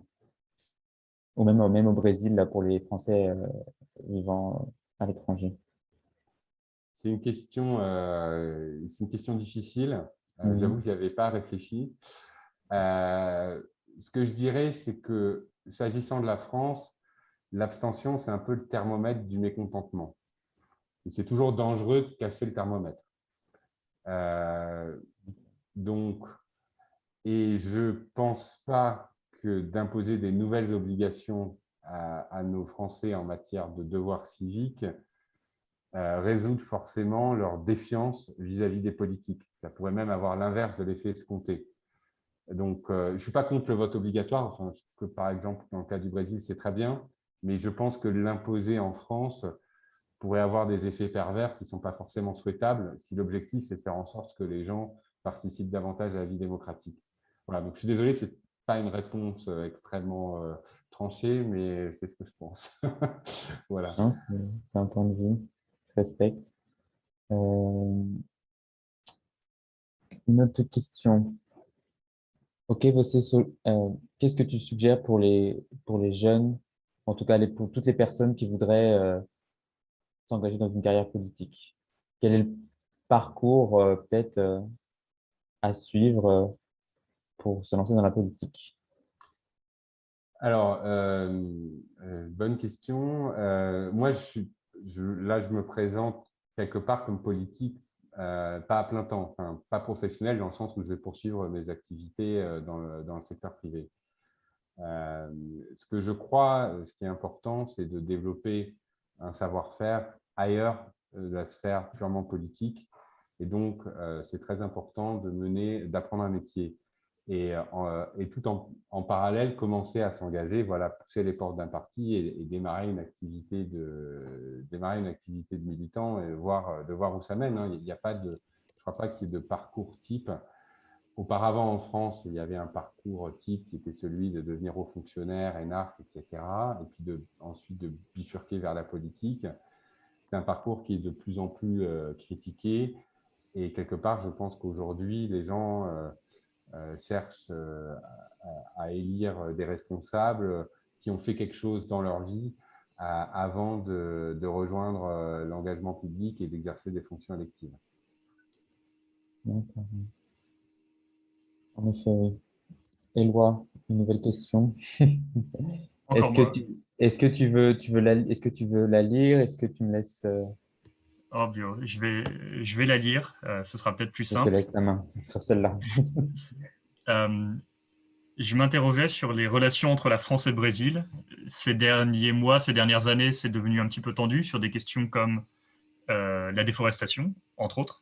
Ou même au Brésil, là, pour les Français vivant à l'étranger. C'est une question difficile. J'avoue Mhm. que je n'y avais pas réfléchi. Euh, Ce que je dirais, c'est que s'agissant de la France, l'abstention, c'est un peu le thermomètre du mécontentement. Et c'est toujours dangereux de casser le thermomètre. Euh, donc, et je ne pense pas que d'imposer des nouvelles obligations à nos Français en matière de devoirs civiques résoudre forcément leur défiance vis-à-vis des politiques. Ça pourrait même avoir l'inverse de l'effet escompté. Donc, je ne suis pas contre le vote obligatoire, enfin, que par exemple, dans le cas du Brésil, c'est très bien, mais je pense que l'imposer en France pourrait avoir des effets pervers qui ne sont pas forcément souhaitables si l'objectif, c'est de faire en sorte que les gens participent davantage à la vie démocratique. Voilà, donc je suis désolé, ce n'est pas une réponse extrêmement tranchée, mais c'est ce que je pense. Voilà. Non, c'est un point de vue, je respecte. Euh, une autre question. Ok, qu'est-ce que tu suggères pour les jeunes, en tout cas pour toutes les personnes qui voudraient s'engager dans une carrière politique? Quel est le parcours peut-être à suivre pour se lancer dans la politique? Alors, bonne question. Moi, là, je me présente quelque part comme politique, pas à plein temps, enfin, pas professionnel, dans le sens où je vais poursuivre mes activités dans le secteur privé. Ce que je crois, ce qui est important, c'est de développer un savoir-faire ailleurs de la sphère purement politique. Et donc, c'est très important d'apprendre un métier. Et tout en parallèle, commencer à s'engager, voilà, pousser les portes d'un parti et démarrer une activité de militant et de voir où ça mène, hein. Il y a pas de, je ne crois pas qu'il y ait de parcours type. Auparavant, en France, il y avait un parcours type qui était celui de devenir haut fonctionnaire, énarque, etc. Et puis ensuite de bifurquer vers la politique. C'est un parcours qui est de plus en plus critiqué. Et quelque part, je pense qu'aujourd'hui, les gens cherchent à élire des responsables qui ont fait quelque chose dans leur vie avant de rejoindre l'engagement public et d'exercer des fonctions électives. D'accord. En effet, oui. Éloi, une nouvelle question. Encore moi. Est-ce que tu veux la lire? Est-ce que tu me laisses, Oh, bio. Je vais la lire. Ce sera peut-être plus je te simple. laisse la main sur celle-là. Euh, je m'interrogeais sur les relations entre la France et le Brésil. Ces derniers mois, ces dernières années, c'est devenu un petit peu tendu sur des questions comme la déforestation, entre autres.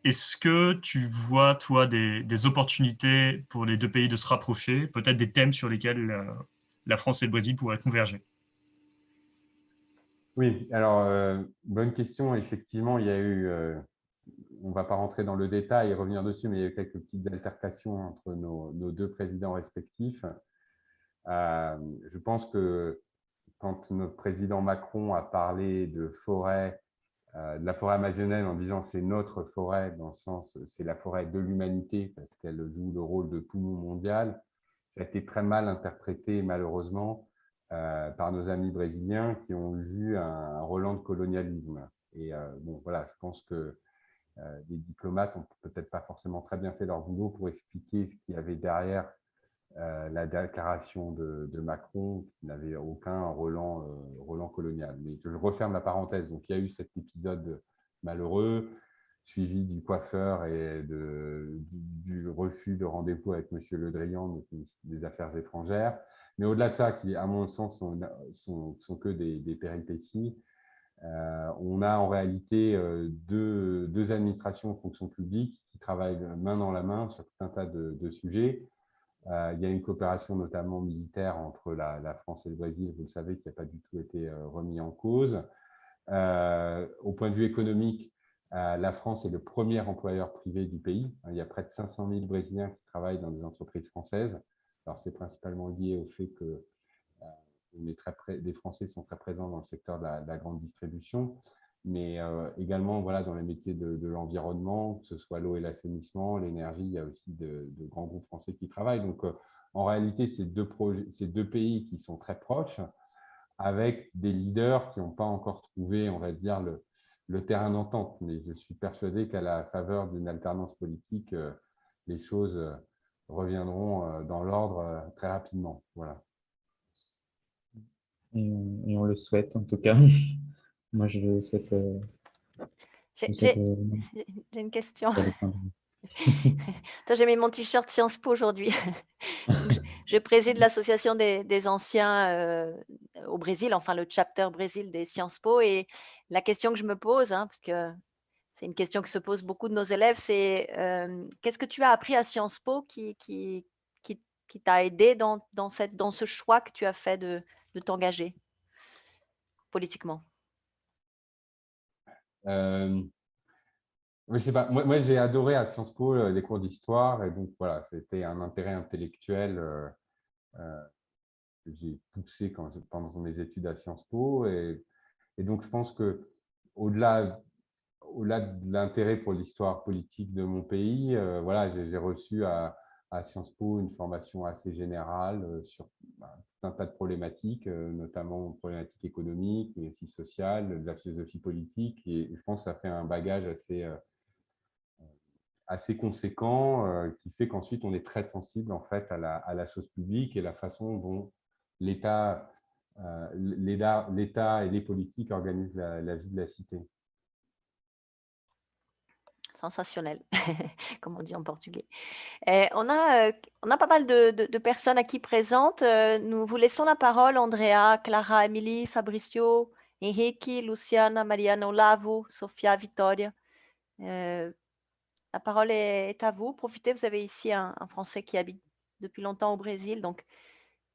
Est-ce que tu vois, toi, des opportunités pour les deux pays de se rapprocher, peut-être des thèmes sur lesquels la France et le Brésil pourraient converger? Oui, alors, bonne question. Effectivement, il y a eu, on ne va pas rentrer dans le détail et revenir dessus, mais il y a eu quelques petites altercations entre nos deux présidents respectifs. Je pense que quand notre président Macron a parlé de de la forêt amazonienne en disant c'est notre forêt, dans le sens c'est la forêt de l'humanité parce qu'elle joue le rôle de poumon mondial, ça a été très mal interprété malheureusement par nos amis brésiliens qui ont vu un relent de colonialisme. Et bon, voilà, je pense que les diplomates n'ont peut-être pas forcément très bien fait leur boulot pour expliquer ce qu'il y avait derrière la déclaration de Macron, qui n'avait aucun relent colonial. Mais je referme la parenthèse. Donc, il y a eu cet épisode malheureux, suivi du coiffeur et du refus de rendez-vous avec M. Le Drian, des Affaires étrangères. Mais au-delà de ça, qui, à mon sens, sont que des péripéties, on a en réalité deux administrations en fonction publique qui travaillent main dans la main sur tout un tas de sujets. Il y a une coopération notamment militaire entre la France et le Brésil, vous le savez, qui n'a pas du tout été remis en cause. Au point de vue économique, la France est le premier employeur privé du pays. Il y a près de 500 000 Brésiliens qui travaillent dans des entreprises françaises. Alors, c'est principalement lié au fait que les Français sont très présents dans le secteur de la grande distribution, mais également voilà, dans les métiers de l'environnement, que ce soit l'eau et l'assainissement, l'énergie, il y a aussi de grands groupes français qui travaillent. Donc, en réalité, c'est deux pays qui sont très proches, avec des leaders qui n'ont pas encore trouvé, on va dire, le terrain d'entente. Mais je suis persuadé qu'à la faveur d'une alternance politique, les choses reviendront dans l'ordre très rapidement. Voilà. Et on le souhaite, en tout cas. Moi, je souhaite... J'ai une question. J'ai mis mon t-shirt Sciences Po aujourd'hui. Je préside l'association des anciens au Brésil, enfin le chapter Brésil des Sciences Po. Et la question que je me pose, parce que c'est une question que se posent beaucoup de nos élèves, c'est qu'est-ce que tu as appris à Sciences Po qui t'a aidé dans ce choix que tu as fait de t'engager politiquement? Je sais pas. Moi j'ai adoré à Sciences Po les cours d'histoire, et donc voilà, c'était un intérêt intellectuel que j'ai poussé pendant mes études à Sciences Po, et donc je pense que au-delà de l'intérêt pour l'histoire politique de mon pays, voilà, j'ai reçu à Sciences Po une formation assez générale sur tout un tas de problématiques, notamment problématiques économiques, mais aussi sociales, de la philosophie politique, et je pense que ça fait un bagage assez conséquent qui fait qu'ensuite on est très sensible en fait à la chose publique et la façon dont l'État et les politiques organisent la vie de la cité. Sensationnel, comme on dit en portugais. On a pas mal de personnes aquí présentes. Nous vous laissons la parole, Andrea, Clara, Emily, Fabricio, Henrique, Luciana, Mariana, Olavo, Sofia, Victoria. La parole est à vous. Profitez, vous avez ici un Français qui habite depuis longtemps au Brésil, donc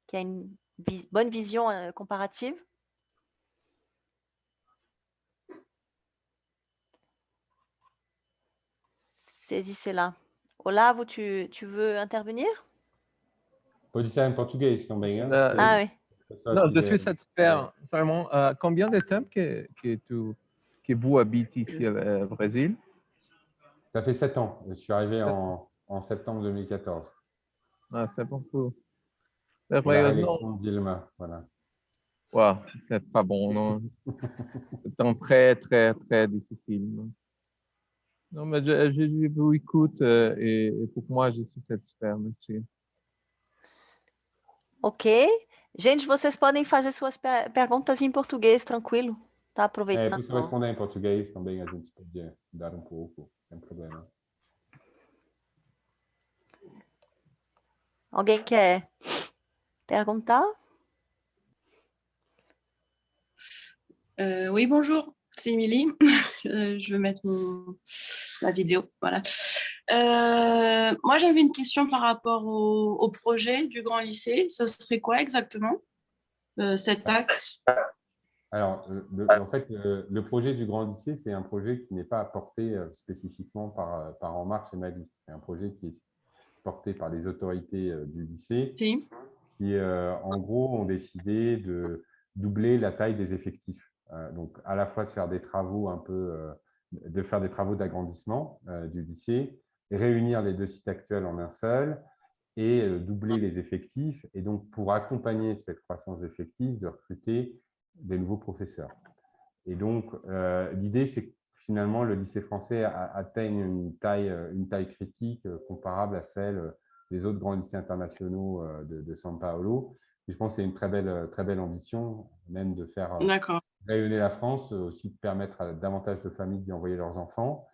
qui a une bonne vision comparative. Saisissez-la. Olavo, tu veux intervenir? Pode ser em português também, hein? Ah oui. Non, je suis satisfait. Seulement, combien de temps que vous habitez ici au Brésil? Ça fait 7 ans. Je suis arrivé en septembre 2014. Ah, c'est beaucoup. Pour la réélection de Dilma, voilà. Wow, c'est pas bon, non? C'est un très, très, très difficile. Non, mais je vous écoute et pour moi, je suis satisfait. Merci. Ok. Gente, vocês podem fazer suas perguntas em português, tranquilo. Tá aproveitando. Por isso eu responder em português também, a gente pode dar um pouco, sem problema. Alguém quer perguntar? Oui, bonjour, c'est Émilie. Je vais mettre la vidéo. Voilà. Moi, j'avais une question par rapport au projet du Grand Lycée. Ce serait quoi exactement, cet axe? Alors, en fait, le projet du Grand Lycée, c'est un projet qui n'est pas porté spécifiquement par En Marche et Madis. C'est un projet qui est porté par les autorités du lycée qui, en gros, ont décidé de doubler la taille des effectifs. Donc, à la fois de faire des travaux d'agrandissement du lycée, réunir les deux sites actuels en un seul et doubler les effectifs. Et donc, pour accompagner cette croissance d'effectifs, de recruter des nouveaux professeurs. Et donc, l'idée, c'est que finalement, le lycée français atteigne une taille critique comparable à celle des autres grands lycées internationaux de São Paulo. Et je pense que c'est une très belle ambition, même de faire rayonner la France, aussi de permettre à davantage de familles d'y envoyer leurs enfants.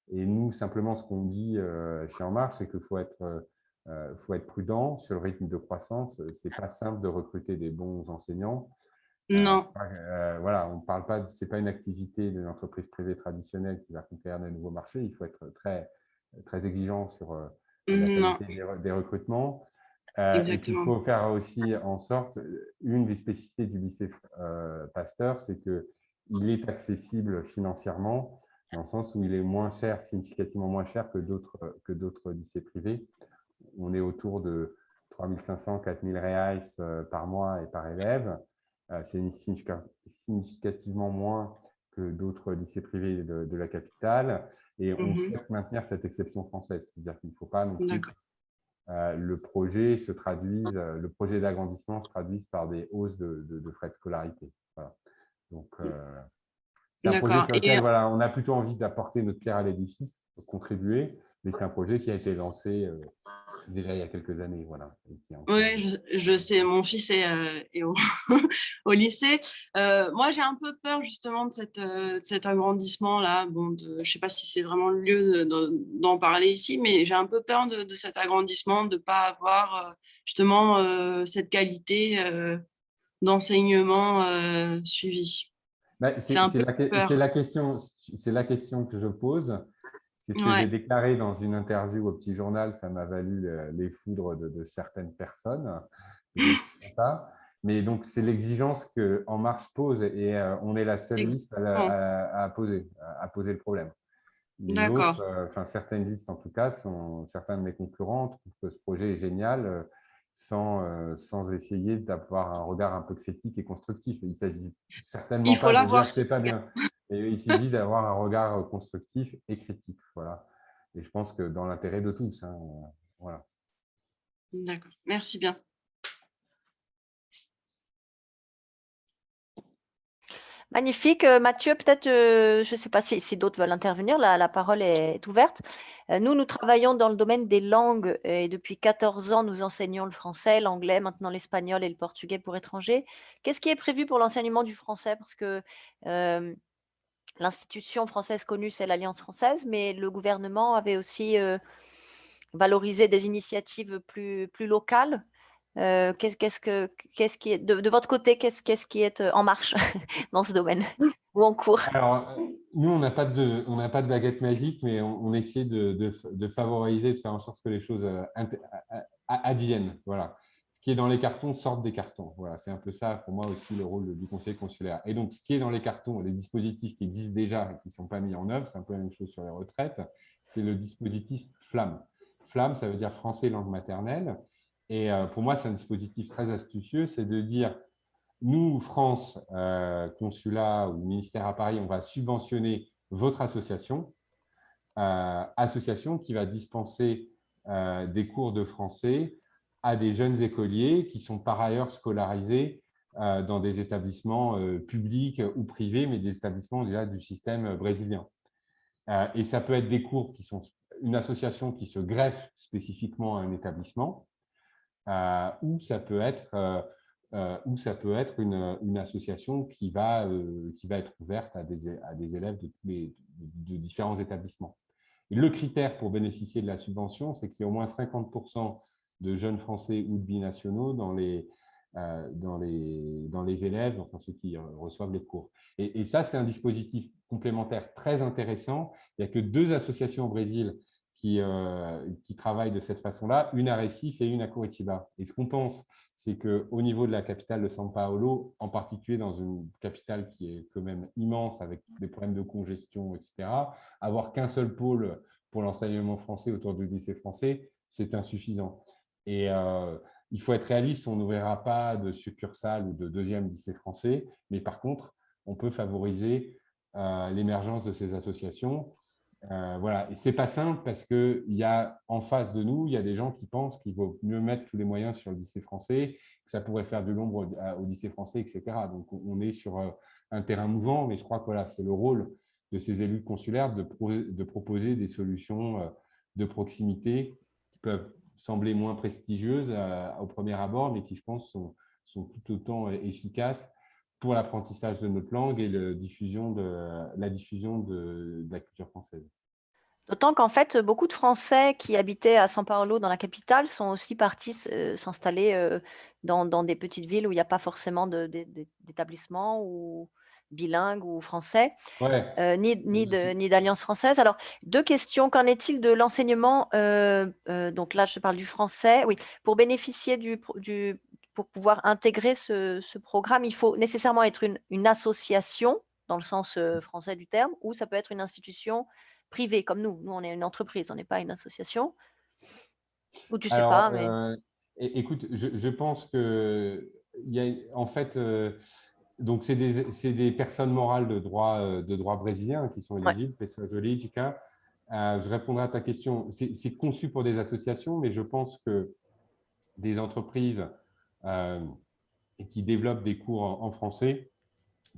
Et nous, simplement, ce qu'on dit chez En Marche, c'est qu'il faut être prudent sur le rythme de croissance. Ce n'est pas simple de recruter des bons enseignants. Non. Voilà, on parle pas, c'est pas une activité d'une entreprise privée traditionnelle qui va conquérir de nouveaux marchés. Il faut être très, très exigeant sur la qualité des recrutements. Et il faut faire aussi en sorte, une des spécificités du lycée Pasteur, c'est qu'il est accessible financièrement, dans le sens où il est moins cher, significativement moins cher que d'autres lycées privés. On est autour de 3500, 4000 reais par mois et par élève. C'est significativement moins que d'autres lycées privés de la capitale. Et on souhaite maintenir cette exception française. C'est-à-dire qu'il ne faut pas non plus le projet d'agrandissement se traduise par des hausses de frais de scolarité. Voilà. Donc, c'est un projet sur lequel voilà, on a plutôt envie d'apporter notre pierre à l'édifice, de contribuer, mais c'est un projet qui a été lancé déjà il y a quelques années. Voilà, oui, je sais, mon fils est au lycée. Moi, j'ai un peu peur justement de cet agrandissement-là. Bon, je ne sais pas si c'est vraiment le lieu d'en parler ici, mais j'ai un peu peur de cet agrandissement, de ne pas avoir justement cette qualité d'enseignement suivi. C'est la question que je pose. C'est ce que j'ai déclaré dans une interview au Petit Journal. Ça m'a valu les foudres de certaines personnes. Mais donc, c'est l'exigence que En Marche pose et on est la seule liste à poser le problème. Les autres, certaines listes en tout cas, certains de mes concurrents trouvent que ce projet est génial sans essayer d'avoir un regard un peu critique et constructif. Il s'agit certainement pas de dire que ce n'est pas bien. Et il s'agit d'avoir un regard constructif et critique. Voilà. Et je pense que dans l'intérêt de tous. Hein, voilà. D'accord. Merci bien. Magnifique. Mathieu, peut-être, je ne sais pas si d'autres veulent intervenir, la parole est ouverte. Nous travaillons dans le domaine des langues et depuis 14 ans, nous enseignons le français, l'anglais, maintenant l'espagnol et le portugais pour étrangers. Qu'est-ce qui est prévu pour l'enseignement du français? Parce que l'institution française connue, c'est l'Alliance française, mais le gouvernement avait aussi valorisé des initiatives plus locales. Qu'est-ce qui est de votre côté, qu'est-ce qui est en marche dans ce domaine ou en cours? Alors, nous, on n'a pas de baguette magique, mais on essaie de favoriser, de faire en sorte que les choses adviennent. Voilà. Ce qui est dans les cartons sorte des cartons. Voilà, c'est un peu ça, pour moi aussi, le rôle du conseiller consulaire. Et donc, ce qui est dans les cartons, les dispositifs qui existent déjà et qui ne sont pas mis en œuvre, c'est un peu la même chose sur les retraites, c'est le dispositif FLAM. FLAM, ça veut dire français langue maternelle. Et pour moi, c'est un dispositif très astucieux, c'est de dire, nous, France, consulat ou ministère à Paris, on va subventionner votre association, association qui va dispenser des cours de français à des jeunes écoliers qui sont par ailleurs scolarisés dans des établissements publics ou privés, mais des établissements déjà du système brésilien. Et ça peut être des cours qui sont une association qui se greffe spécifiquement à un établissement, ou ça peut être une association qui va être ouverte à des élèves de différents établissements. Et le critère pour bénéficier de la subvention, c'est qu'il y a au moins 50% de jeunes Français ou de binationaux dans les élèves, enfin ceux qui reçoivent les cours. Et ça, c'est un dispositif complémentaire très intéressant. Il n'y a que 2 associations au Brésil qui travaillent de cette façon-là, une à Recife et une à Curitiba. Et ce qu'on pense, c'est qu'au niveau de la capitale de São Paulo, en particulier dans une capitale qui est quand même immense avec des problèmes de congestion, etc., avoir qu'un seul pôle pour l'enseignement français autour du lycée français, c'est insuffisant. Et il faut être réaliste, on n'ouvrira pas de succursale ou de 2e lycée français, mais par contre, on peut favoriser l'émergence de ces associations. Voilà, et c'est pas simple parce qu'il y a en face de nous, il y a des gens qui pensent qu'il vaut mieux mettre tous les moyens sur le lycée français, que ça pourrait faire de l'ombre au lycée français, etc. Donc, on est sur un terrain mouvant, mais je crois que voilà, c'est le rôle de ces élus consulaires de proposer des solutions de proximité qui peuvent sembler moins prestigieuses au premier abord, mais qui, je pense, sont tout autant efficaces pour l'apprentissage de notre langue et la diffusion de la culture française. D'autant qu'en fait, beaucoup de Français qui habitaient à São Paulo, dans la capitale, sont aussi partis s'installer dans des petites villes où il n'y a pas forcément d'établissement ou bilingue ou français, ouais. ni d'alliance française. Alors, 2 questions. Qu'en est-il de l'enseignement donc là, je parle du français. Oui, pour bénéficier pour pouvoir intégrer ce programme, il faut nécessairement être une association, dans le sens français du terme, ou ça peut être une institution privée, comme nous. Nous, on est une entreprise, on n'est pas une association. Ou tu ne sais pas, mais… Écoute, je pense que il y a, en fait, donc c'est des personnes morales de droit brésilien qui sont Ouais. éligibles, pessoa jurídica. Je répondrai à ta question. C'est conçu pour des associations, mais je pense que des entreprises qui développent des cours en français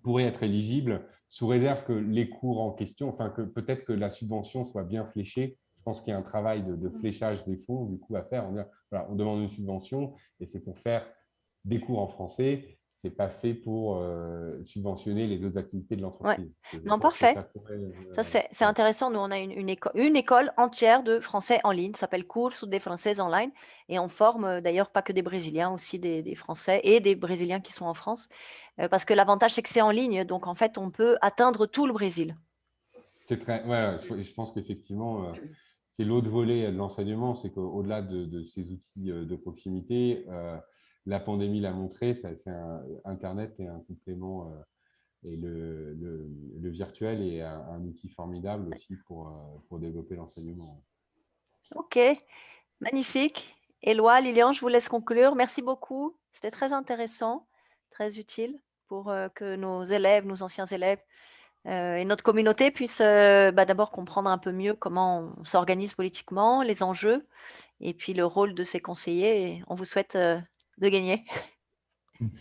pourraient être éligibles sous réserve que les cours en question, enfin que peut-être que la subvention soit bien fléchée. Je pense qu'il y a un travail de fléchage des fonds du coup à faire. Voilà, on demande une subvention et c'est pour faire des cours en français. C'est pas fait pour subventionner les autres activités de Ouais. l'entreprise. Je Non, pense que parfait. ça pourrait, Ça, c'est ouais. intéressant. Nous, on a une école entière de français en ligne, ça s'appelle Curso de Français Online. Et on forme d'ailleurs pas que des Brésiliens, aussi des Français et des Brésiliens qui sont en France. Parce que l'avantage, c'est que c'est en ligne. Donc, en fait, on peut atteindre tout le Brésil. C'est très, ouais, je pense qu'effectivement, c'est l'autre volet de l'enseignement, c'est qu'au-delà de ces outils de proximité, la pandémie l'a montré, Internet est un complément et le virtuel est un outil formidable aussi pour développer l'enseignement. OK, magnifique. Éloi, Lilian, je vous laisse conclure. Merci beaucoup. C'était très intéressant, très utile pour que nos élèves, nos anciens élèves et notre communauté puissent d'abord comprendre un peu mieux comment on s'organise politiquement, les enjeux et puis le rôle de ces conseillers. Et on vous souhaite de gagner.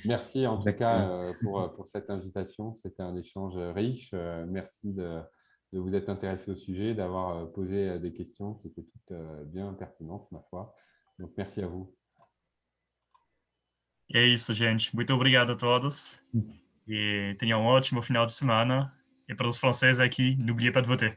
Merci en tout Exactement. cas pour cette invitation. C'était un échange riche. Merci de vous être intéressé au sujet, d'avoir posé des questions qui étaient toutes bien pertinentes, ma foi. Donc, merci à vous. E é isso, gente. Muito obrigado a todos. E tenham um ótimo final de semana. E para os franceses aqui, n'oubliez pas de voter.